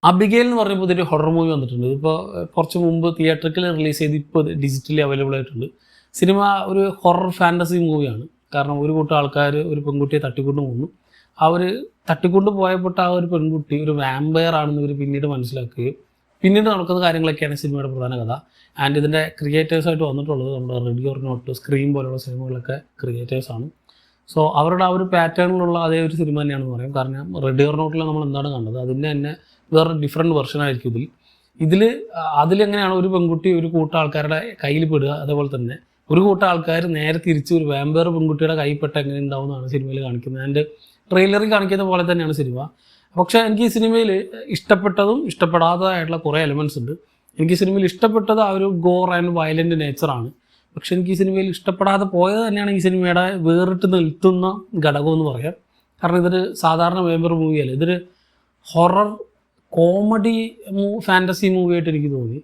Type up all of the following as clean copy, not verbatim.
Abigail എന്ന് പറഞ്ഞപ്പോൾ ഇതൊരു ഹൊറർ മൂവി വന്നിട്ടുണ്ട്. ഇപ്പോൾ കുറച്ച് മുമ്പ് തിയേറ്ററിൽ റിലീസ് ചെയ്ത് ഇപ്പോൾ ഡിജിറ്റലി അവൈലബിൾ ആയിട്ടുണ്ട്. സിനിമ ഒരു ഹൊറർ ഫാൻറ്റസി മൂവിയാണ്. കാരണം ഒരു കൂട്ടം ആൾക്കാർ ഒരു പെൺകുട്ടിയെ തട്ടിക്കൊണ്ട് പോകുന്നു. അവർ തട്ടിക്കൊണ്ട് പോയപ്പെട്ട ആ ഒരു പെൺകുട്ടി ഒരു വാമ്പയർ ആണെന്ന് ഇവർ പിന്നീട് മനസ്സിലാക്കുകയും പിന്നീട് നടക്കുന്ന കാര്യങ്ങളൊക്കെയാണ് സിനിമയുടെ പ്രധാന കഥ. ആൻഡ് ഇതിൻ്റെ ക്രിയേറ്റേഴ്സായിട്ട് വന്നിട്ടുള്ളത് നമ്മുടെ റെഡി ഓർ നോട്ട്, സ്ക്രീം പോലുള്ള സിനിമകളൊക്കെ ക്രിയേറ്റേഴ്സാണ്. സോ അവരുടെ ആ ഒരു പാറ്റേണിലുള്ള അതേ ഒരു സിനിമ തന്നെയാണെന്ന് പറയും. കാരണം റെഡി ഓർ നോട്ടിൽ നമ്മൾ എന്താണ് കണ്ടത് അതിൻ്റെ തന്നെ വേറെ ഡിഫറെൻറ്റ് വെർഷനായിരിക്കും അതിലെങ്ങനെയാണ് ഒരു പെൺകുട്ടി ഒരു കൂട്ടം ആൾക്കാരുടെ കയ്യിൽ പെടുക, അതേപോലെ തന്നെ ഒരു കൂട്ടം ആൾക്കാർ നേരെ തിരിച്ച് ഒരു വാമ്പയർ പെൺകുട്ടിയുടെ കയ്യിൽപ്പെട്ട എങ്ങനെ ഉണ്ടാവുന്നതാണ് സിനിമയിൽ കാണിക്കുന്നത്. ആൻഡ് ട്രെയിലറിൽ കാണിക്കുന്ന പോലെ തന്നെയാണ് സിനിമ. പക്ഷേ എനിക്ക് ഈ സിനിമയിൽ ഇഷ്ടപ്പെട്ടതും ഇഷ്ടപ്പെടാത്തതായിട്ടുള്ള കുറേ എലമെൻറ്റ്സ് ഉണ്ട്. എനിക്ക് ഈ സിനിമയിൽ ഇഷ്ടപ്പെട്ടത് ആ ഒരു ഗോർ ആൻഡ് വയലൻ്റ് നേച്ചറാണ്. പക്ഷെ എനിക്ക് ഈ സിനിമയിൽ ഇഷ്ടപ്പെടാതെ പോയത് തന്നെയാണ് ഈ സിനിമയുടെ വേറിട്ട് നിൽക്കുന്ന ഘടകം എന്ന് പറയാം. കാരണം ഇതൊരു സാധാരണ വാമ്പയർ മൂവിയല്ല, ഇതൊരു ഹൊറർ കോമഡി ഫാൻറ്റസി മൂവിയായിട്ട് എനിക്ക് തോന്നി.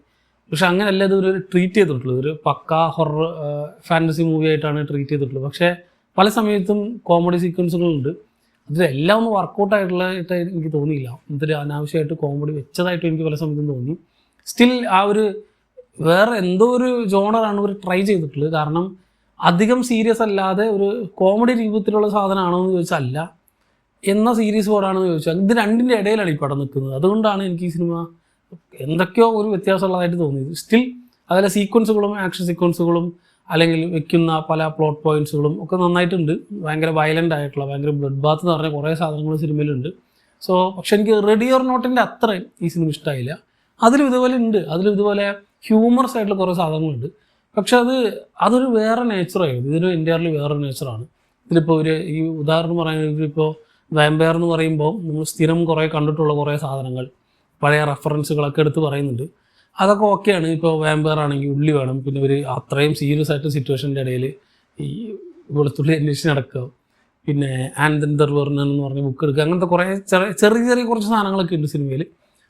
പക്ഷെ അങ്ങനെയല്ല ഇതൊരു ട്രീറ്റ് ചെയ്തിട്ടുള്ളത്. ഒരു പക്കാ ഹൊറർ ഫാൻറ്റസി മൂവിയായിട്ടാണ് ട്രീറ്റ് ചെയ്തിട്ടുള്ളത്. പക്ഷേ പല സമയത്തും കോമഡി സീക്വൻസുകളുണ്ട്. അതിലെല്ലാം ഒന്ന് വർക്കൗട്ടായിട്ടുള്ളതായിട്ട് എനിക്ക് തോന്നിയില്ല. ഇതൊരു അനാവശ്യമായിട്ട് കോമഡി വെച്ചതായിട്ട് എനിക്ക് പല സമയത്തും തോന്നി. സ്റ്റിൽ ആ ഒരു വേറെ എന്തോ ഒരു ജോണറാണ് ഇവർ ട്രൈ ചെയ്തിട്ടുള്ളത്. കാരണം അധികം സീരിയസ് അല്ലാതെ ഒരു കോമഡി രൂപത്തിലുള്ള സാധനമാണോ എന്ന് ചോദിച്ചാൽ അല്ല, എന്ന സീരീസ് പോലാണെന്ന് ചോദിച്ചാൽ ഇത് രണ്ടിൻ്റെ ഇടയിലാണ് ഈ പടം നിൽക്കുന്നത്. അതുകൊണ്ടാണ് എനിക്ക് ഈ സിനിമ എന്തൊക്കെയോ ഒരു വ്യത്യാസമുള്ളതായിട്ട് തോന്നിയത്. സ്റ്റിൽ അതിലെ സീക്വൻസുകളും ആക്ഷൻ സീക്വൻസുകളും അല്ലെങ്കിൽ വെക്കുന്ന പല പ്ലോട്ട് പോയിൻറ്റ്സുകളും ഒക്കെ നന്നായിട്ടുണ്ട്. ഭയങ്കര വയലൻ്റ് ആയിട്ടുള്ള ഭയങ്കര ബ്ലഡ് ബാത്ത് എന്ന് പറഞ്ഞ കുറേ സാധനങ്ങൾ സിനിമയിലുണ്ട്. സോ പക്ഷെ എനിക്ക് റെഡി ഓർ നോട്ടിൻ്റെ അത്രയും ഈ സിനിമ ഇഷ്ടമായില്ല. അതിലും ഇതുപോലെ ഉണ്ട്, അതിലും ഇതുപോലെ ഹ്യൂമറസ് ആയിട്ടുള്ള കുറേ സാധനങ്ങളുണ്ട്. പക്ഷെ അതൊരു വേറെ നേച്ചറായിരുന്നു. ഇതൊരു എൻ്റയർലി വേറൊരു നേച്ചറാണ്. ഇതിലിപ്പോൾ ഈ ഉദാഹരണം പറയുന്നത് ഇപ്പോൾ വാമ്പയർ എന്ന് പറയുമ്പോൾ നമ്മൾ സ്ഥിരം കുറേ കണ്ടിട്ടുള്ള കുറേ സാധനങ്ങൾ പഴയ റെഫറൻസുകളൊക്കെ എടുത്ത് പറയുന്നുണ്ട്. അതൊക്കെ ഓക്കെയാണ്. ഇപ്പോൾ വാമ്പയർ ആണെങ്കിൽ ഉള്ളി വേണം, പിന്നെ ഒരു അത്രയും സീരിയസ് ആയിട്ട് സിറ്റുവേഷൻ്റെ ഇടയിൽ ഈ വെളുത്തുള്ളി അന്വേഷിച്ച് നടക്കുക, പിന്നെ ആൻഡ് ദെൻ വെർണൻ എന്ന് പറഞ്ഞ ബുക്ക് എടുക്കുക, അങ്ങനത്തെ കുറേ ചെറിയ കുറച്ച് സാധനങ്ങളൊക്കെ ഉണ്ട് സിനിമയിൽ.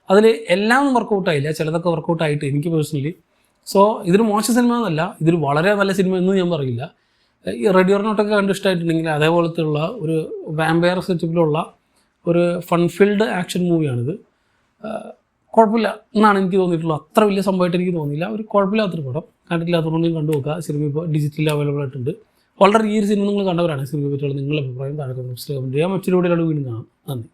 അതിൽ എല്ലാം വർക്കൗട്ടായില്ല, ചിലതൊക്കെ വർക്കൗട്ടായിട്ട് എനിക്ക് പേഴ്സണലി. സോ ഇതൊരു മോശം സിനിമ എന്നല്ല, ഇതൊരു വളരെ നല്ല സിനിമ എന്നും ഞാൻ പറയില്ല. ഈ റെഡി ഓർ നോട്ടൊക്കെ കണ്ട് ഇഷ്ടമായിട്ടുണ്ടെങ്കിൽ അതേപോലത്തെയുള്ള ഒരു വാമ്പയർ സെറ്റപ്പിലുള്ള ഒരു ഫൺഫിൽഡ് ആക്ഷൻ മൂവിയാണിത്. കുഴപ്പമില്ല എന്നാണ് എനിക്ക് തോന്നിയിട്ടുള്ളത്. അത്ര വലിയ സംഭവമായിട്ട് എനിക്ക് തോന്നിയില്ല. ഒരു കുഴപ്പമില്ലാത്തൊരു പടം. കണ്ടിട്ടില്ലാത്തതുകൊണ്ട് കണ്ടു നോക്കുക. സിനിമ ഇപ്പോൾ ഡിജിറ്റലിൽ അവൈലബിൾ ആയിട്ടുണ്ട്. വളരെ ഈ ഒരു സിനിമ നിങ്ങൾ കണ്ടവരാണ്. സിനിമയെ പറ്റിയുള്ള നിങ്ങളുടെ അഭിപ്രായം താഴെ കമൻറ്റ് ചെയ്യാം. മറ്റൊരു വീഡിയോയിലൂടെ വീണ്ടും കാണാം. നന്ദി.